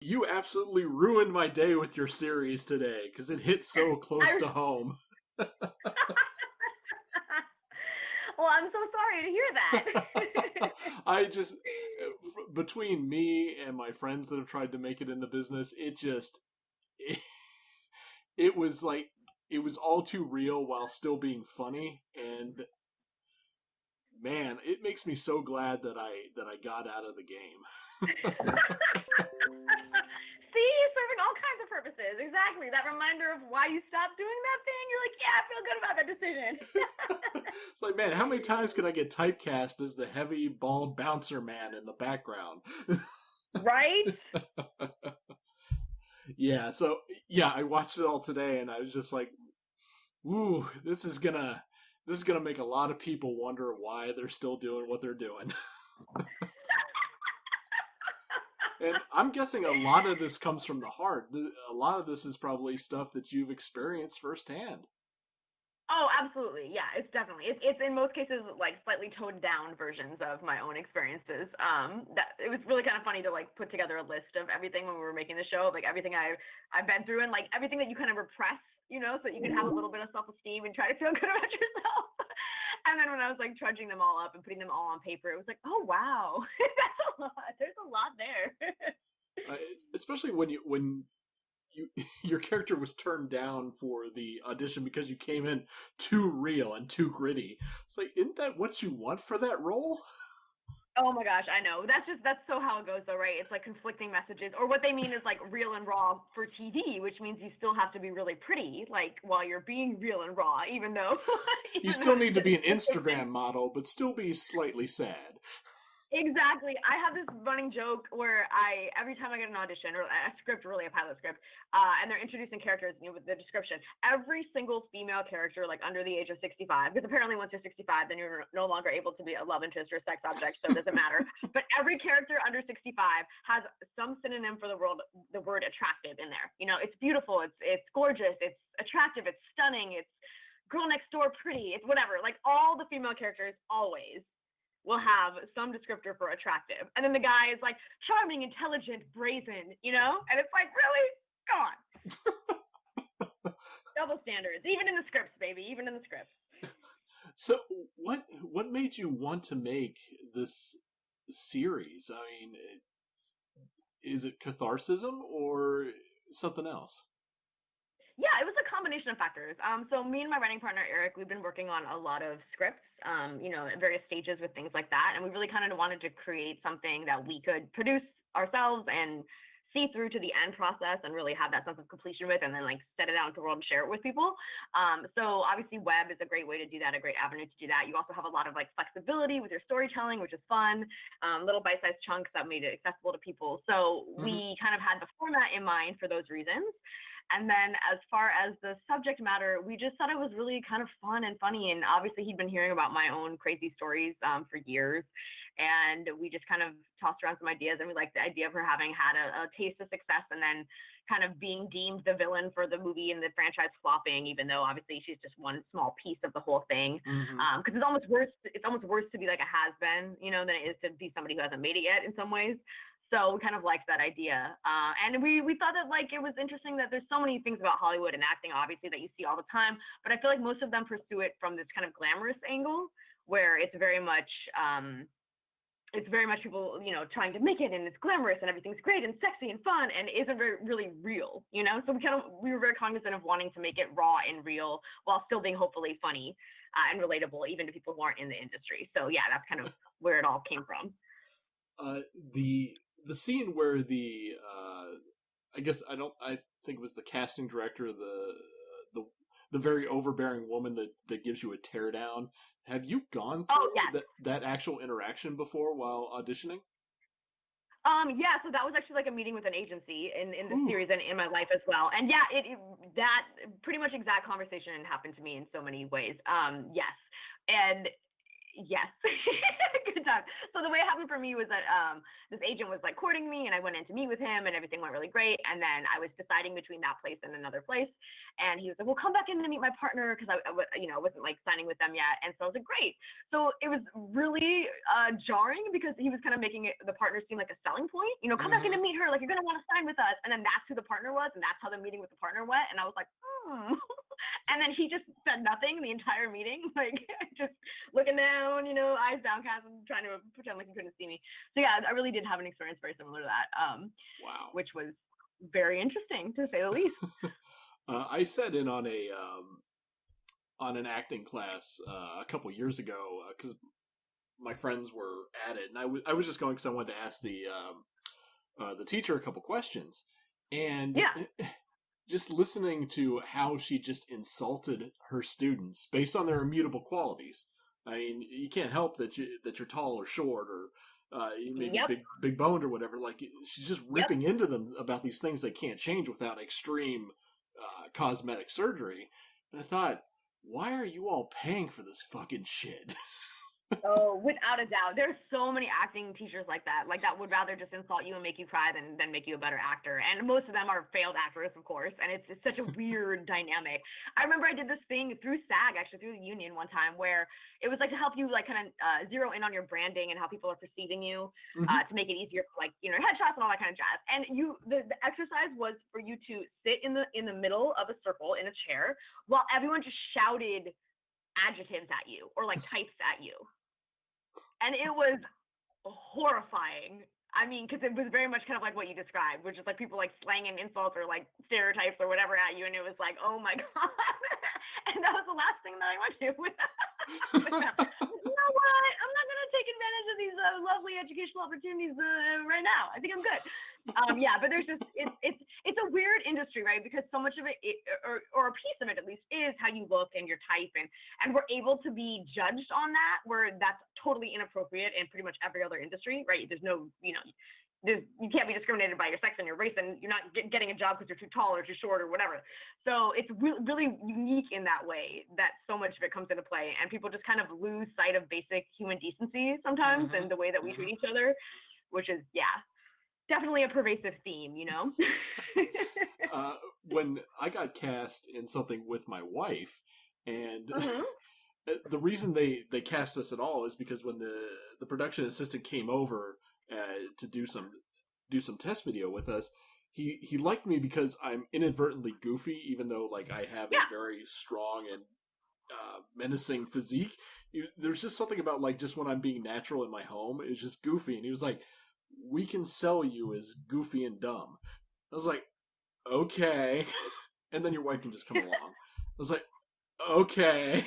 You absolutely ruined my day with your series today because it hit so close I, to home. well, I'm so sorry to hear that. I just, between me and my friends that have tried to make it in the business, it, it was like, it was all too real while still being funny. And man, it makes me so glad that I got out of the game. See, serving all kinds of purposes. Exactly. That reminder of why you stopped doing that thing. You're like, yeah, I feel good about that decision. It's like, man, how many times can I get typecast as the heavy, bald bouncer man in the background? Right? Yeah, so yeah, I watched it all today, and I was just like, "Ooh, this is gonna make a lot of people wonder why they're still doing what they're doing." And I'm guessing a lot of this comes from the heart. A lot of this is probably stuff that you've experienced firsthand. Oh, absolutely. Yeah, it's definitely it's in most cases like slightly toned down versions of my own experiences. That it was really kind of funny to like put together a list of everything when we were making the show, like everything I've been through and like everything that you kind of repress, so that you can have a little bit of self-esteem and try to feel good about yourself. And then when I was like trudging them all up and putting them all on paper, it was like, oh wow, that's a lot. There's a lot there. Uh, Especially when your character was turned down for the audition because you came in too real and too gritty. It's like, isn't that what you want for that role? Oh my gosh, I know. That's so how it goes though, right? It's like conflicting messages. Or what they mean is like real and raw for TV, which means you still have to be really pretty, like while you're being real and raw, even though You even still though need to be an Instagram model, but still be slightly sad. exactly. I have this running joke where every time I get an audition or a script, really a pilot script, and they're introducing characters, with the description, every single female character, like under the age of 65, because apparently once you're 65, then you're no longer able to be a love interest or a sex object, so it doesn't matter. But every character under 65 has some synonym for the word attractive in there. It's beautiful, it's gorgeous, it's attractive, it's stunning, it's girl next door pretty, it's whatever. Like all the female characters always will have some descriptor for attractive. And then the guy is like charming, intelligent, brazen, And it's like, really? Come on. Double standards. Even in the scripts, baby. Even in the scripts. So, what made you want to make this series? I mean, is it catharsism or something else? Yeah, it was a combination of factors. So me and my writing partner Eric, we've been working on a lot of scripts, at various stages with things like that, and we really kind of wanted to create something that we could produce ourselves and see through to the end process and really have that sense of completion with, and then like set it out into the world and share it with people. So obviously web is a great way to do that, a great avenue to do that. You also have a lot of like flexibility with your storytelling, which is fun, little bite-sized chunks that made it accessible to people. So Mm-hmm. we kind of had the format in mind for those reasons. And then as far as the subject matter, we just thought it was really kind of fun and funny. And obviously he'd been hearing about my own crazy stories for years. And we just kind of tossed around some ideas, and we liked the idea of her having had a taste of success and then kind of being deemed the villain for the movie and the franchise flopping, even though obviously she's just one small piece of the whole thing. Mm-hmm. Because it's almost worse to be like a has-been, than it is to be somebody who hasn't made it yet in some ways. So we kind of liked that idea. And we thought that like it was interesting that there's so many things about Hollywood and acting, obviously, that you see all the time. But I feel like most of them pursue it from this kind of glamorous angle where it's very much people, trying to make it, and it's glamorous and everything's great and sexy and fun, and it isn't really real, So we were very cognizant of wanting to make it raw and real while still being hopefully funny and relatable, even to people who aren't in the industry. So yeah, that's kind of where it all came from. The scene where I think it was the casting director, the the very overbearing woman that gives you a teardown. Have you gone Oh through yes. that actual interaction before while auditioning? Yeah, so that was actually like a meeting with an agency in the Whew. series and in my life as well. And yeah, that pretty much exact conversation happened to me in so many ways. Yes. And yes. Good time. So the way it happened for me was that this agent was like courting me, and I went in to meet with him, and everything went really great. And then I was deciding between that place and another place, and he was like, "Well, come back in to meet my partner," because I wasn't like signing with them yet. And so I was like, "Great." So it was really jarring because he was kind of making the partner seem like a selling point. Come back in to meet her, like you're gonna want to sign with us. And then that's who the partner was, and that's how the meeting with the partner went. And I was like, And then he just said nothing the entire meeting, like just looking down, eyes downcast, and trying to pretend like he couldn't see me. So yeah, I really did have an experience very similar to that. Wow. Which was very interesting, to say the least. I sat in on an acting class a couple years ago because my friends were at it, and I was just going because I wanted to ask the teacher a couple questions, and just listening to how she just insulted her students based on their immutable qualities. I mean, you can't help that you're tall or short or maybe big boned or whatever. Like she's just ripping into them about these things they can't change without extreme cosmetic surgery. And I thought, why are you all paying for this fucking shit? Oh, without a doubt. There's so many acting teachers like that would rather just insult you and make you cry than make you a better actor. And most of them are failed actors, of course. And it's such a weird dynamic. I remember I did this thing through SAG, actually through the union one time, where it was like to help you like kind of zero in on your branding and how people are perceiving you, to make it easier for like, headshots and all that kind of jazz. And the exercise was for you to sit in the middle of a circle in a chair while everyone just shouted adjectives at you or like types at you. And it was horrifying. I mean, because it was very much kind of like what you described, which is like people like slanging insults or like stereotypes or whatever at you, and it was like, oh my god. And that was the last thing that I went to with them. You know what? I'm not gonna take advantage of these lovely educational opportunities right now. I think I'm good. But there's just it's a weird industry, right? Because so much of it, or a piece of it at least, is how you look and your type, and we're able to be judged on that, where that's totally inappropriate in pretty much every other industry, right? There's no, you can't be discriminated by your sex and your race, and you're not getting a job because you're too tall or too short or whatever. So it's really unique in that way that so much of it comes into play, and people just kind of lose sight of basic human decency sometimes and the way that we treat each other, which is, definitely a pervasive theme, When I got cast in something with my wife, and the reason they cast us at all is because when the production assistant came over to do some test video with us, he liked me because I'm inadvertently goofy, even though like I have a very strong and menacing physique. There's just something about like just when I'm being natural in my home, it's just goofy. And he was like, "We can sell you as goofy and dumb." I was like, "Okay," and then your wife can just come along. I was like, "Okay."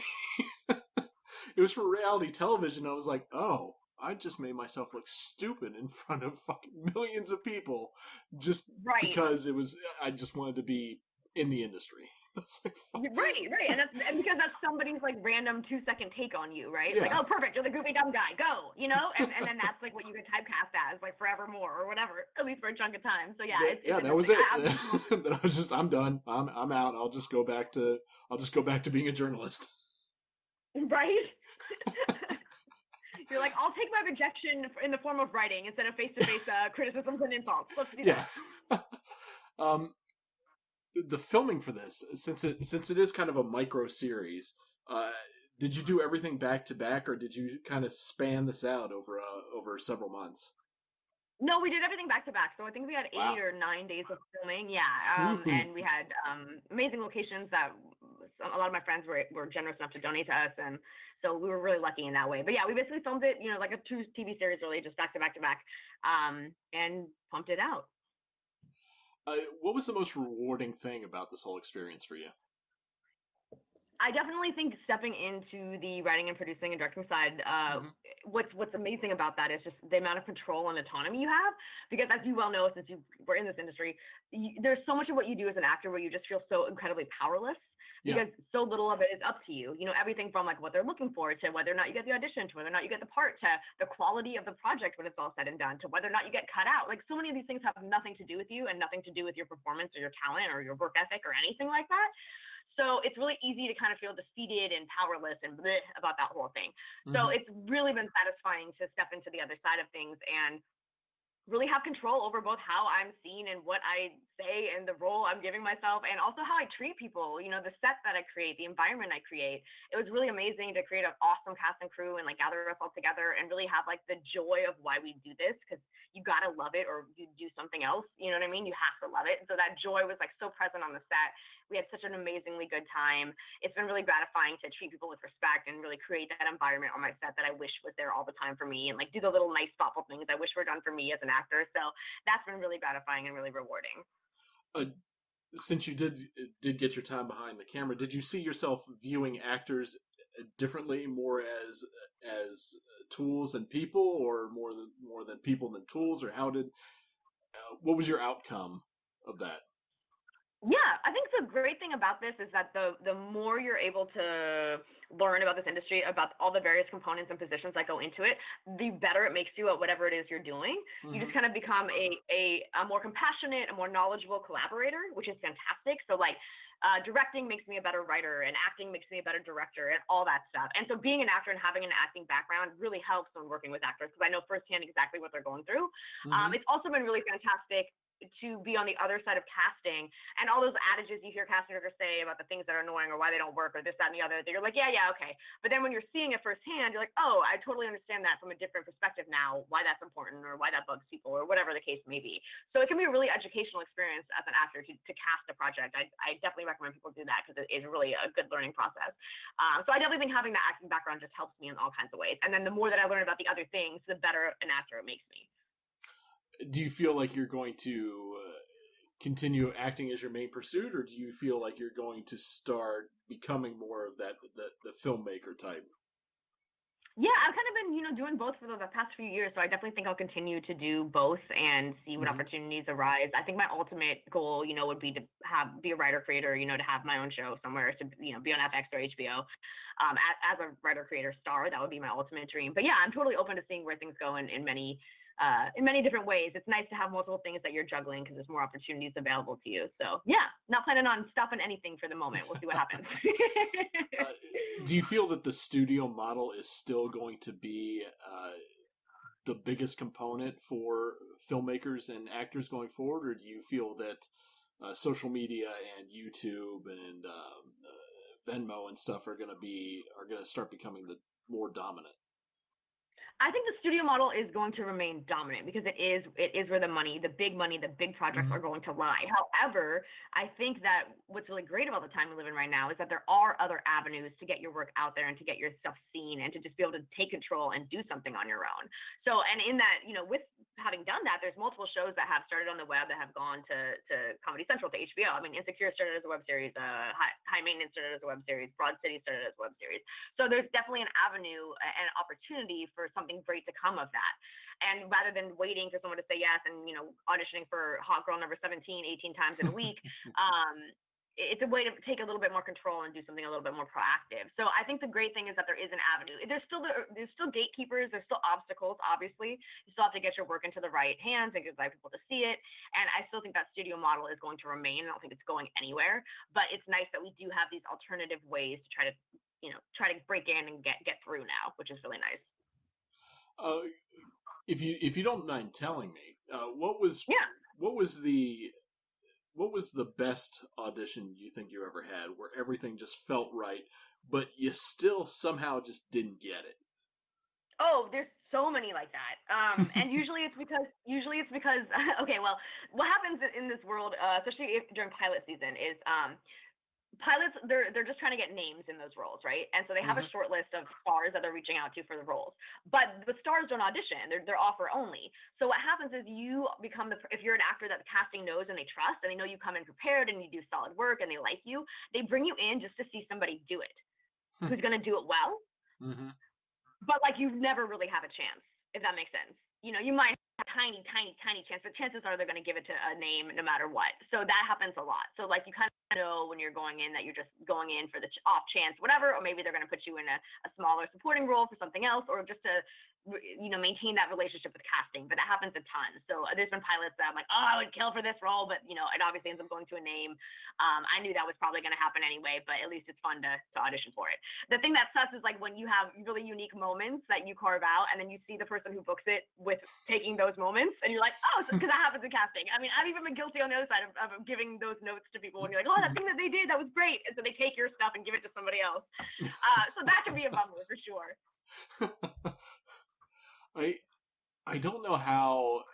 It was for reality television. I was like, "Oh, I just made myself look stupid in front of fucking millions of people just because I just wanted to be in the industry." I was like, fuck. Right, and because that's somebody's like random 2-second take on you, right? Like, oh, perfect, you're the goofy dumb guy, go, and then that's like what you get typecast as, like forevermore or whatever, at least for a chunk of time. So that was it. Then I was just, I'm done. I'm out. I'll just go back to being a journalist. Right. You're like, I'll take my rejection in the form of writing instead of face-to-face criticisms and insults. Let's do that. The filming for this, since it is kind of a micro series, did you do everything back to back, or did you kind of span this out over several months? No, we did everything back to back. So I think we had 8 or 9 days of filming. Yeah. And we had amazing locations that a lot of my friends were generous enough to donate to us. And so we were really lucky in that way. But yeah, we basically filmed it, like a 2 TV series really, just back to back to back, and pumped it out. What was the most rewarding thing about this whole experience for you? I definitely think stepping into the writing and producing and directing side, what's amazing about that is just the amount of control and autonomy you have. Because as you well know, since you were in this industry, there's so much of what you do as an actor where you just feel so incredibly powerless. Because so little of it is up to you. Everything from like what they're looking for to whether or not you get the audition, to whether or not you get the part, to the quality of the project when it's all said and done, to whether or not you get cut out. Like so many of these things have nothing to do with you and nothing to do with your performance or your talent or your work ethic or anything like that. So it's really easy to kind of feel defeated and powerless and bleh about that whole thing. So it's really been satisfying to step into the other side of things and really have control over both how I'm seen and what I say and the role I'm giving myself, and also how I treat people, you know, the set that I create, the environment I create. It was really amazing to create an awesome cast and crew and like gather us all together and really have like the joy of why we do this, because you gotta love it or you do something else, you know what I mean? You have to love it. And so that joy was like so present on the set. We had such an amazingly good time. It's been really gratifying to treat people with respect and really create that environment on my set that I wish was there all the time for me, and like do the little nice thoughtful things I wish were done for me as an actor. So that's been really gratifying and really rewarding. Since you did get your time behind the camera, did you see yourself viewing actors differently, more as tools and people, or more than people than tools, or how did what was your outcome of that? Yeah, I think the great thing about this is that the more you're able to learn about this industry, about all the various components and positions that go into it, the better it makes you at whatever it is you're doing. You just kind of become a more compassionate, a more knowledgeable collaborator, which is fantastic. So like directing makes me a better writer, and acting makes me a better director, and all that stuff. And so being an actor and having an acting background really helps when working with actors, because I know firsthand exactly what they're going through. It's also been really fantastic to be on the other side of casting, and all those adages you hear casting directors say about the things that are annoying or why they don't work or this, that, and the other, that you're like, yeah, okay. But then when you're seeing it firsthand, you're like, oh, I totally understand that from a different perspective now, why that's important or why that bugs people or whatever the case may be. So it can be a really educational experience as an actor to cast a project. I definitely recommend people do that, because it is really a good learning process. So I definitely think having that acting background just helps me in all kinds of ways. And then the more that I learn about the other things, the better an actor it makes me. Do you feel like you're going to continue acting as your main pursuit, or do you feel like you're going to start becoming more of that the filmmaker type? Yeah, I've kind of been, doing both for the past few years. So I definitely think I'll continue to do both and see what opportunities arise. I think my ultimate goal, would be to be a writer creator, to have my own show somewhere, to, be on FX or HBO. As a writer creator star, that would be my ultimate dream. But yeah, I'm totally open to seeing where things go in many different ways. It's nice to have multiple things that you're juggling, because there's more opportunities available to you. So yeah, not planning on stopping anything for the moment. We'll see what happens. Do you feel that the studio model is still going to be the biggest component for filmmakers and actors going forward, or do you feel that social media and YouTube and Venmo and stuff are going to start becoming the more dominant? I think the studio model is going to remain dominant, because it is where the big projects are going to lie. However, I think that what's really great about the time we live in right now is that there are other avenues to get your work out there and to get your stuff seen and to just be able to take control and do something on your own. So, and in that, with having done that, there's multiple shows that have started on the web that have gone to Comedy Central, to HBO. I mean, Insecure started as a web series, High Maintenance started as a web series, Broad City started as a web series. So there's definitely an avenue and opportunity for something great to come of that. And rather than waiting for someone to say yes and, auditioning for Hot Girl number 17 18 times in a week, it's a way to take a little bit more control and do something a little bit more proactive. So I think the great thing is that there is an avenue. There's still gatekeepers. There's still obstacles, obviously. You still have to get your work into the right hands and get the right people to see it. And I still think that studio model is going to remain. I don't think it's going anywhere. But it's nice that we do have these alternative ways to try to break in and get through now, which is really nice. If you don't mind telling me, what was the best audition you think you ever had, where everything just felt right, but you still somehow just didn't get it? Oh, there's so many like that. And usually it's because okay, well, what happens in this world, especially during pilot season, is pilots, they're just trying to get names in those roles, right? And so they have a short list of stars that they're reaching out to for the roles, but the stars don't audition. They're offer only. So what happens is you become if you're an actor that the casting knows and they trust, and they know you come in prepared and you do solid work and they like you, they bring you in just to see somebody do it, who's going to do it well. But like, you never really have a chance, if that makes sense. you might have a tiny, tiny, tiny chance, but chances are they're going to give it to a name no matter what. So that happens a lot. So like you kind of know when you're going in that you're just going in for the off chance, whatever, or maybe they're going to put you in a smaller supporting role for something else, or just to maintain that relationship with casting. But that happens a ton. So there's been pilots that I'm like, oh, I would kill for this role, but it obviously ends up going to a name. I knew that was probably going to happen anyway, but at least it's fun to audition for it. The thing that sucks is like when you have really unique moments that you carve out, and then you see the person who books it with taking those moments, and you're like, oh, because that happens in casting. I mean, I've even been guilty on the other side of giving those notes to people, and you're like, oh, that thing that they did, that was great, and so they take your stuff and give it to somebody else. So that can be a bummer for sure. I don't know how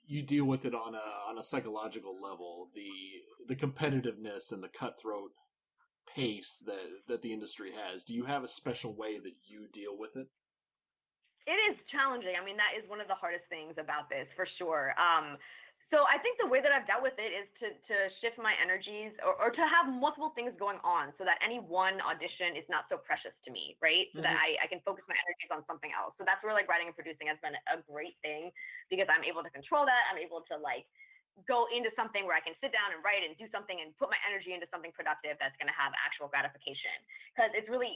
you deal with it on a psychological level, the competitiveness and the cutthroat pace that the industry has. Do you have a special way that you deal with it? It is challenging. I mean, that is one of the hardest things about this, for sure. So I think the way that I've dealt with it is to shift my energies, or to have multiple things going on, so that any one audition is not so precious to me, right? So that I can focus my energies on something else. So that's where like writing and producing has been a great thing, because I'm able to control that. I'm able to like go into something where I can sit down and write and do something and put my energy into something productive that's going to have actual gratification. Because it's really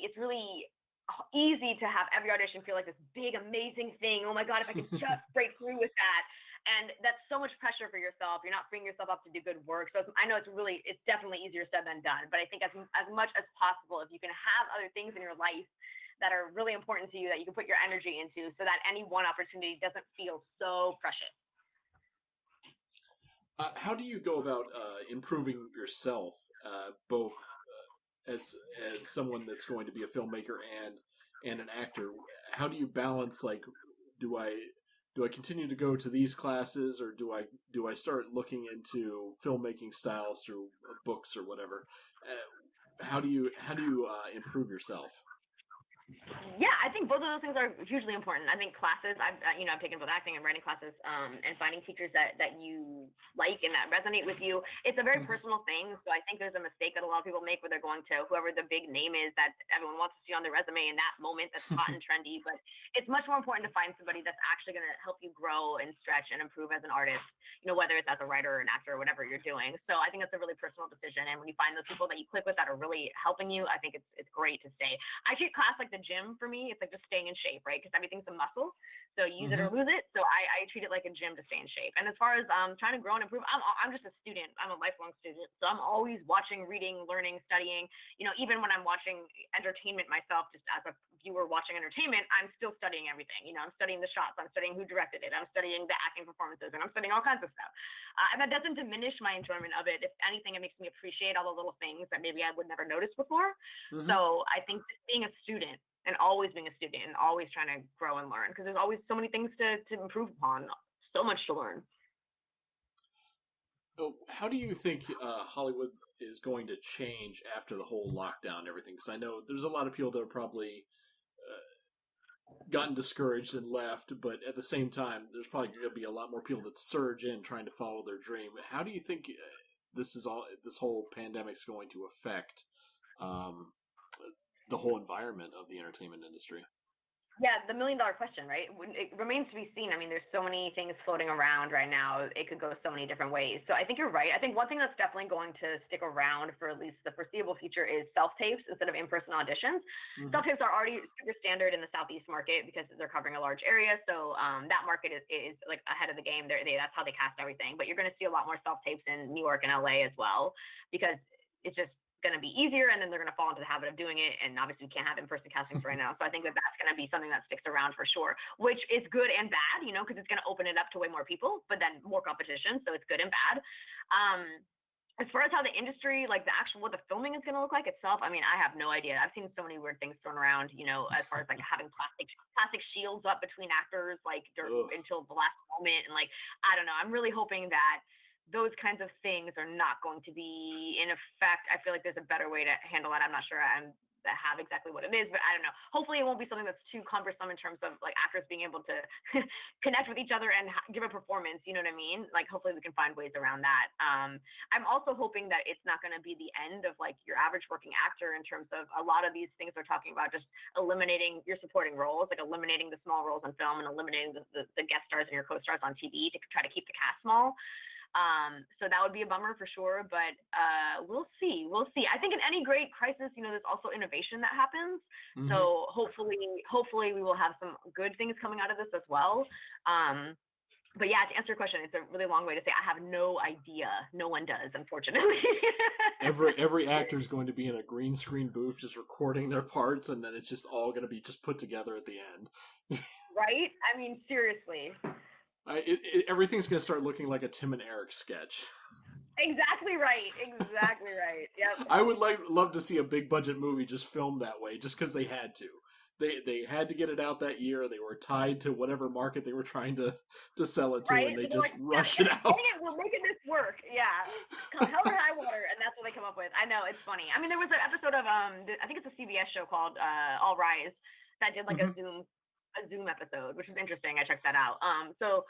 easy to have every audition feel like this big amazing thing. Oh my god, if I could just break through with that. And that's so much pressure for yourself. You're not freeing yourself up to do good work. So I know it's definitely easier said than done. But I think as much as possible, if you can have other things in your life that are really important to you that you can put your energy into, so that any one opportunity doesn't feel so precious. How do you go about improving yourself, both as someone that's going to be a filmmaker and an actor? How do you balance, like, do I continue to go to these classes, or do I start looking into filmmaking styles through books or whatever? How do you improve yourself? Yeah, I think both of those things are hugely important. I think classes, I've taken both acting and writing classes, and finding teachers that you like and that resonate with you. It's a very personal thing, so I think there's a mistake that a lot of people make where they're going to whoever the big name is that everyone wants to see on their resume in that moment that's hot and trendy. But it's much more important to find somebody that's actually going to help you grow and stretch and improve as an artist, whether it's as a writer or an actor or whatever you're doing. So I think that's a really personal decision, and when you find those people that you click with that are really helping you, I think it's great to stay. I treat class like the gym. For me, it's like just staying in shape, right? Because everything's a muscle, so use it or lose it. So I treat it like a gym to stay in shape. And as far as trying to grow and improve, I'm just a student. I'm a lifelong student, so I'm always watching, reading, learning, studying. Even when I'm watching entertainment myself, just as a viewer watching entertainment, I'm still studying everything. I'm studying the shots, I'm studying who directed it, I'm studying the acting performances, and I'm studying all kinds of stuff. And that doesn't diminish my enjoyment of it. If anything, it makes me appreciate all the little things that maybe I would never notice before. So I think being a student and always being a student and always trying to grow and learn, because there's always so many things to improve upon, so much to learn. How do you think Hollywood is going to change after the whole lockdown and everything? Because I know there's a lot of people that have probably gotten discouraged and left, but at the same time, there's probably going to be a lot more people that surge in trying to follow their dream. How do you think this whole pandemic is going to affect the whole environment of the entertainment industry? Yeah, the $1 million question, right? It remains to be seen. I mean, there's so many things floating around right now. It could go so many different ways. So I think you're right. I think one thing that's definitely going to stick around for at least the foreseeable future is self-tapes instead of in-person auditions. Self-tapes are already super standard in the Southeast market because they're covering a large area. So that market is like ahead of the game. That's how they cast everything. But you're going to see a lot more self-tapes in New York and LA as well, because it's just going to be easier, and then they're going to fall into the habit of doing it. And obviously we can't have in-person castings right now, so I think that's going to be something that sticks around for sure, which is good and bad, because it's going to open it up to way more people, but then more competition, so it's good and bad. As far as how the industry, like what the filming is going to look like itself, I mean, I have no idea. I've seen so many weird things thrown around, as far as like having plastic shields up between actors, like until the last moment, and like, I don't know. I'm really hoping that those kinds of things are not going to be in effect. I feel like there's a better way to handle that. I'm not sure I'm that have exactly what it is, but I don't know. Hopefully it won't be something that's too cumbersome in terms of like actors being able to connect with each other and give a performance, you know what I mean? Like hopefully we can find ways around that. I'm also hoping that it's not going to be the end of like your average working actor in terms of a lot of these things we're talking about, just eliminating your supporting roles, like eliminating the small roles in film and eliminating the guest stars and your co-stars on TV to try to keep the cast small. So that would be a bummer for sure, but we'll see. I think in any great crisis, there's also innovation that happens. Mm-hmm. So hopefully we will have some good things coming out of this as well. But yeah, to answer your question, it's a really long way to say I have no idea. No one does, unfortunately. Every actor is going to be in a green screen booth just recording their parts, and then it's just all going to be just put together at the end. Right? I mean, seriously. Everything's going to start looking like a Tim and Eric sketch. Exactly right. Yep. I would love to see a big budget movie just filmed that way, just because they had to. They had to get it out that year. They were tied to whatever market they were trying to sell it to, right? And they just rush it out. We're making this work. Yeah. Hell or high water, and that's what they come up with. I know, it's funny. I mean, there was an episode of I think it's a CBS show called All Rise that did like mm-hmm. a Zoom episode, which was interesting. I checked that out. So,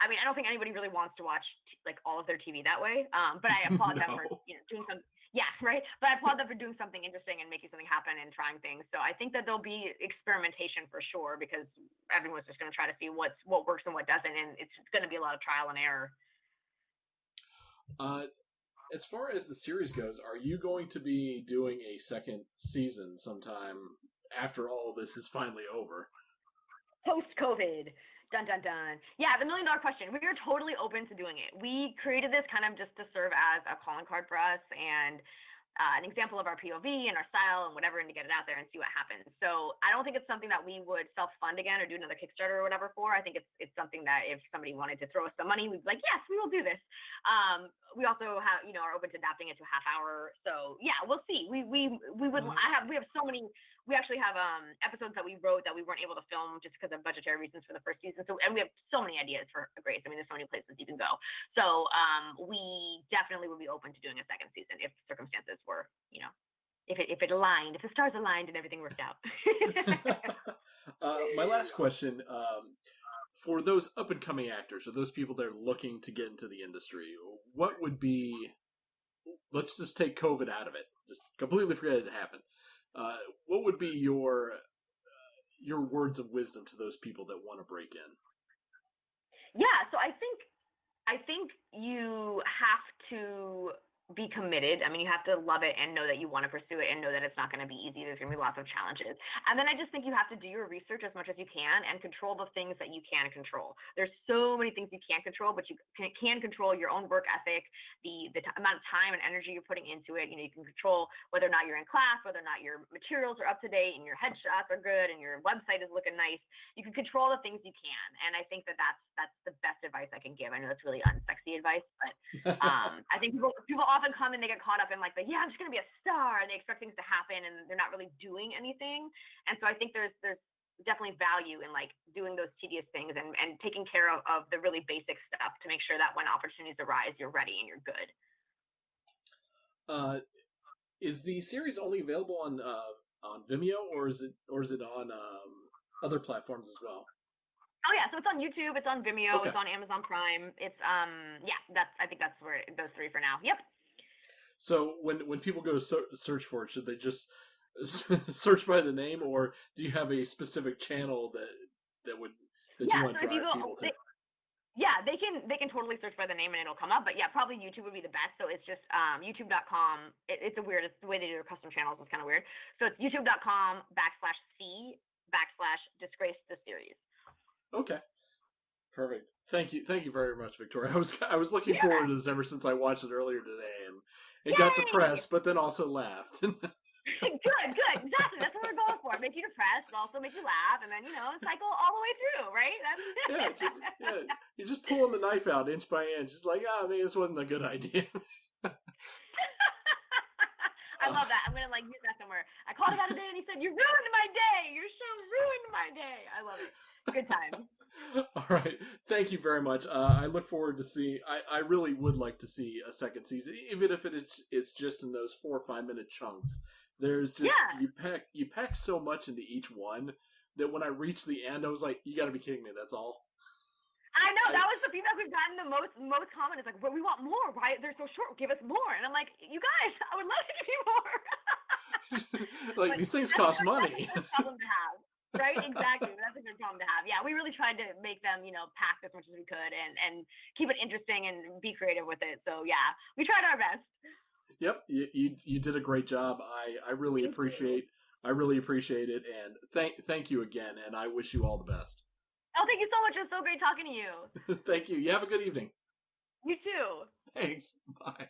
I mean, I don't think anybody really wants to watch like all of their TV that way. But I applaud them for doing something. Yeah, right. But I applaud them for doing something interesting and making something happen and trying things. So I think that there'll be experimentation for sure, because everyone's just going to try to see what works and what doesn't, and it's going to be a lot of trial and error. As far as the series goes, are you going to be doing a second season sometime after all this is finally over? Post-COVID. Dun, dun, dun. Yeah, the $1 million question. We are totally open to doing it. We created this kind of just to serve as a calling card for us and an example of our POV and our style and whatever, and to get it out there and see what happens. So I don't think it's something that we would self-fund again or do another Kickstarter or whatever for. I think it's something that if somebody wanted to throw us some money, we'd be like, yes, we will do this. We also have, are open to adapting it to a half hour. So yeah, we'll see. We would, we have so many, we actually have episodes that we wrote that we weren't able to film just because of budgetary reasons for the first season. So, and we have so many ideas for Grace. I mean, there's so many places you can go. So we definitely would be open to doing a second season if circumstances were, if it aligned, if the stars aligned and everything worked out. My last question, for those up and coming actors or those people that are looking to get into the industry, what would be, let's just take COVID out of it, just completely forget it happened. What would be your words of wisdom to those people that want to break in? Yeah, so I think you have to be committed. I mean, you have to love it and know that you want to pursue it and know that it's not going to be easy. There's going to be lots of challenges. And then I just think you have to do your research as much as you can and control the things that you can control. There's so many things you can't control, but you can control your own work ethic, the amount of time and energy you're putting into it. You can control whether or not you're in class, whether or not your materials are up to date and your headshots are good and your website is looking nice. You can control the things you can. And I think that's the best advice I can give. I know that's really unsexy advice, but I think people often come and they get caught up in like I'm just going to be a star, and they expect things to happen and they're not really doing anything. And so I think there's definitely value in like doing those tedious things and taking care of the really basic stuff to make sure that when opportunities arise, you're ready and you're good. Is the series only available on Vimeo, or is it on other platforms as well? Oh yeah, so it's on YouTube, it's on Vimeo, okay. It's on Amazon Prime. It's I think that's where those three for now. Yep. So when people go to search for it, should they just search by the name, or do you have a specific channel that you want to drive people to? Yeah, they can totally search by the name and it'll come up. But yeah, probably YouTube would be the best. So it's just youtube.com. It's the way they do their custom channels is kind of weird. So it's youtube.com/C/Disgraced the series. Okay. Perfect. Thank you very much, Victoria. I was looking forward to this ever since I watched it earlier today, and it got depressed, but then also laughed. Good. Exactly. That's what we're going for. Make you depressed, but also make you laugh, and then cycle all the way through, right? You're just pulling the knife out inch by inch. It's like, maybe this wasn't a good idea. I love that. I'm gonna use that somewhere. I called him out today, and he said, "You ruined my day. Your show ruined my day." I love it. Good time. All right. Thank you very much. I look forward to see. I really would like to see a second season, even if it's just in those 4 or 5 minute chunks. There's just Yeah. you pack so much into each one that when I reached the end, I was like, "You got to be kidding me! That's all." I know, I that was the feedback we've gotten the most common. It's like, well, we want more. Why they're so short? Give us more. And I'm like, you guys, I would love to give you more. like But these things that's cost money. a good problem to have. Right, exactly. That's a good problem to have. Yeah, we really tried to make them, pack as much as we could and keep it interesting and be creative with it. So yeah, we tried our best. Yep, you did a great job. I really Thank you. appreciate it, and thank you again. And I wish you all the best. Oh, thank you so much. It was so great talking to you. Thank you. You have a good evening. You too. Thanks. Bye.